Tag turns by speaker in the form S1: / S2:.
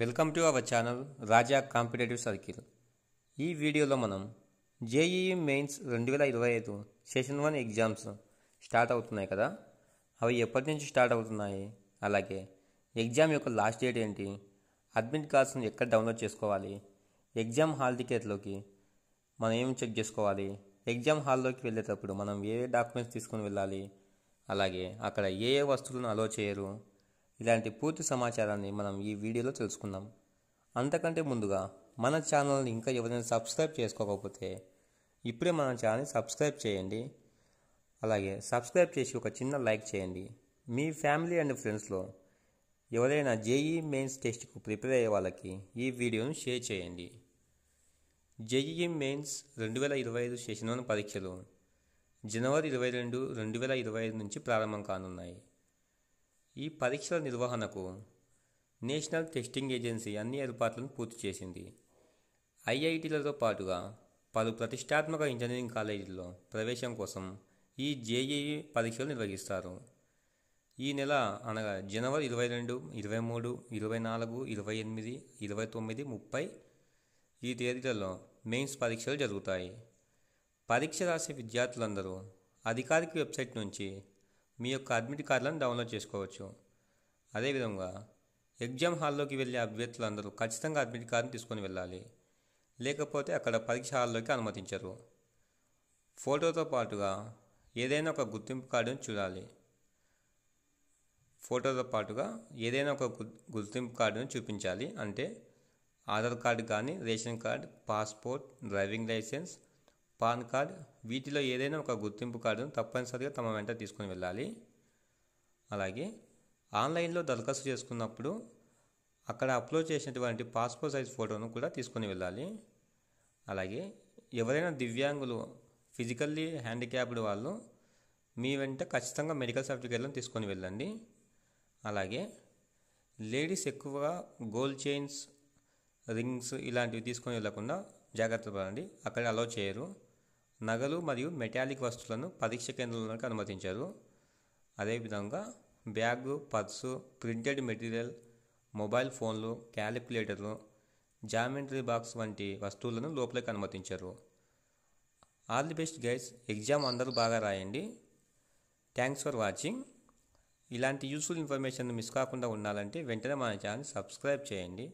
S1: Welcome to our channel Raja competitive circle. ఈ వీడియోలో మనం JEE mains 2025 session 1 exams start అవుతున్నాయి కదా, అవి ఎప్పటి నుంచి స్టార్ట్ అవుతున్నాయి, అలాగే ఎగ్జామ్ యొక్క లాస్ట్ డేట్ ఏంటి, అడ్మిట్ కార్డ్స్ని ఎక్కడ డౌన్లోడ్ చేసుకోవాలి, ఎగ్జామ్ హాల్ టికెట్లోకి మనం ఏం చెక్ చేసుకోవాలి, ఎగ్జామ్ హాల్లోకి వెళ్ళేటప్పుడు మనం ఏ డాక్యుమెంట్స్ తీసుకొని వెళ్ళాలి, అలాగే అక్కడ ఏ వస్తువులను అలో చేయరు, ఇలాంటి పూర్తి సమాచారాన్ని మనం ఈ వీడియోలో తెలుసుకుందాం. అంతకంటే ముందుగా మన ఛానల్ని ఇంకా ఎవరైనా సబ్స్క్రైబ్ చేసుకోకపోతే ఇప్పుడే మన ఛానల్ని సబ్స్క్రైబ్ చేయండి. అలాగే సబ్స్క్రైబ్ చేసి ఒక చిన్న లైక్ చేయండి. మీ ఫ్యామిలీ అండ్ ఫ్రెండ్స్లో ఎవరైనా జేఈఈ మెయిన్స్ టెస్ట్కు ప్రిపేర్ అయ్యే వాళ్ళకి ఈ వీడియోను షేర్ చేయండి. జేఈఈ మెయిన్స్ 2025 సెషన్ 1 పరీక్షలు జనవరి 22, 2025 నుంచి ప్రారంభం కానున్నాయి. ఈ పరీక్షల నిర్వహణకు నేషనల్ టెస్టింగ్ ఏజెన్సీ అన్ని ఏర్పాట్లను పూర్తి చేసింది. ఐఐటీలతో పాటుగా పలు ప్రతిష్టాత్మక ఇంజనీరింగ్ కాలేజీల్లో ప్రవేశం కోసం ఈ జేఈఈ పరీక్షలు నిర్వహిస్తారు. ఈ నెల అనగా జనవరి 22, 23, 24, 28, 29, 30 ఈ తేదీలలో మెయిన్స్ పరీక్షలు జరుగుతాయి. పరీక్ష రాసే విద్యార్థులందరూ అధికారిక వెబ్సైట్ నుంచి మీ యొక్క అడ్మిట్ కార్డులను డౌన్లోడ్ చేసుకోవచ్చు. అదేవిధంగా ఎగ్జామ్ హాల్లోకి వెళ్ళే అభ్యర్థులందరూ ఖచ్చితంగా అడ్మిట్ కార్డును తీసుకొని వెళ్ళాలి, లేకపోతే అక్కడ పరీక్ష హాల్లోకి అనుమతించరు. ఫోటోతో పాటుగా ఏదైనా ఒక గుర్తింపు కార్డును చూపించాలి. అంటే ఆధార్ కార్డు కానీ, ration card, passport, driving licence, PAN card, వీటిలో ఏదైనా ఒక గుర్తింపు కార్డును తప్పనిసరిగా తమ వెంట తీసుకొని వెళ్ళాలి. అలాగే ఆన్లైన్లో దరఖాస్తు చేసుకున్నప్పుడు అక్కడ అప్లోడ్ చేసినటువంటి పాస్పోర్ట్ సైజ్ ఫోటోను కూడా తీసుకొని వెళ్ళాలి. అలాగే ఎవరైనా దివ్యాంగులు, ఫిజికల్లీ హ్యాండిక్యాప్డ్ వాళ్ళు మీ వెంట ఖచ్చితంగా మెడికల్ సర్టిఫికేట్లను తీసుకొని వెళ్ళండి. అలాగే లేడీస్ ఎక్కువగా గోల్డ్ చైన్స్, రింగ్స్ ఇలాంటివి తీసుకొని వెళ్ళకుండా జాగ్రత్త పడండి, అక్కడ అలౌ చేయరు. నగలు మరియు మెటాలిక్ వస్తువులను పరీక్ష కేంద్రంలోకి అనుమతించారు. అదేవిధంగా bag, purse, printed material, mobile ఫోన్లు, క్యాలిక్యులేటర్లు, జామెంట్రీ బాక్స్ వంటి వస్తువులను లోపలికి అనుమతించారు. All the best guys, exam అందరూ బాగా రాయండి. Thanks for watching. ఇలాంటి యూస్ఫుల్ ఇన్ఫర్మేషన్ మిస్ కాకుండా ఉండాలంటే వెంటనే మన ఛానల్ సబ్స్క్రైబ్ చేయండి.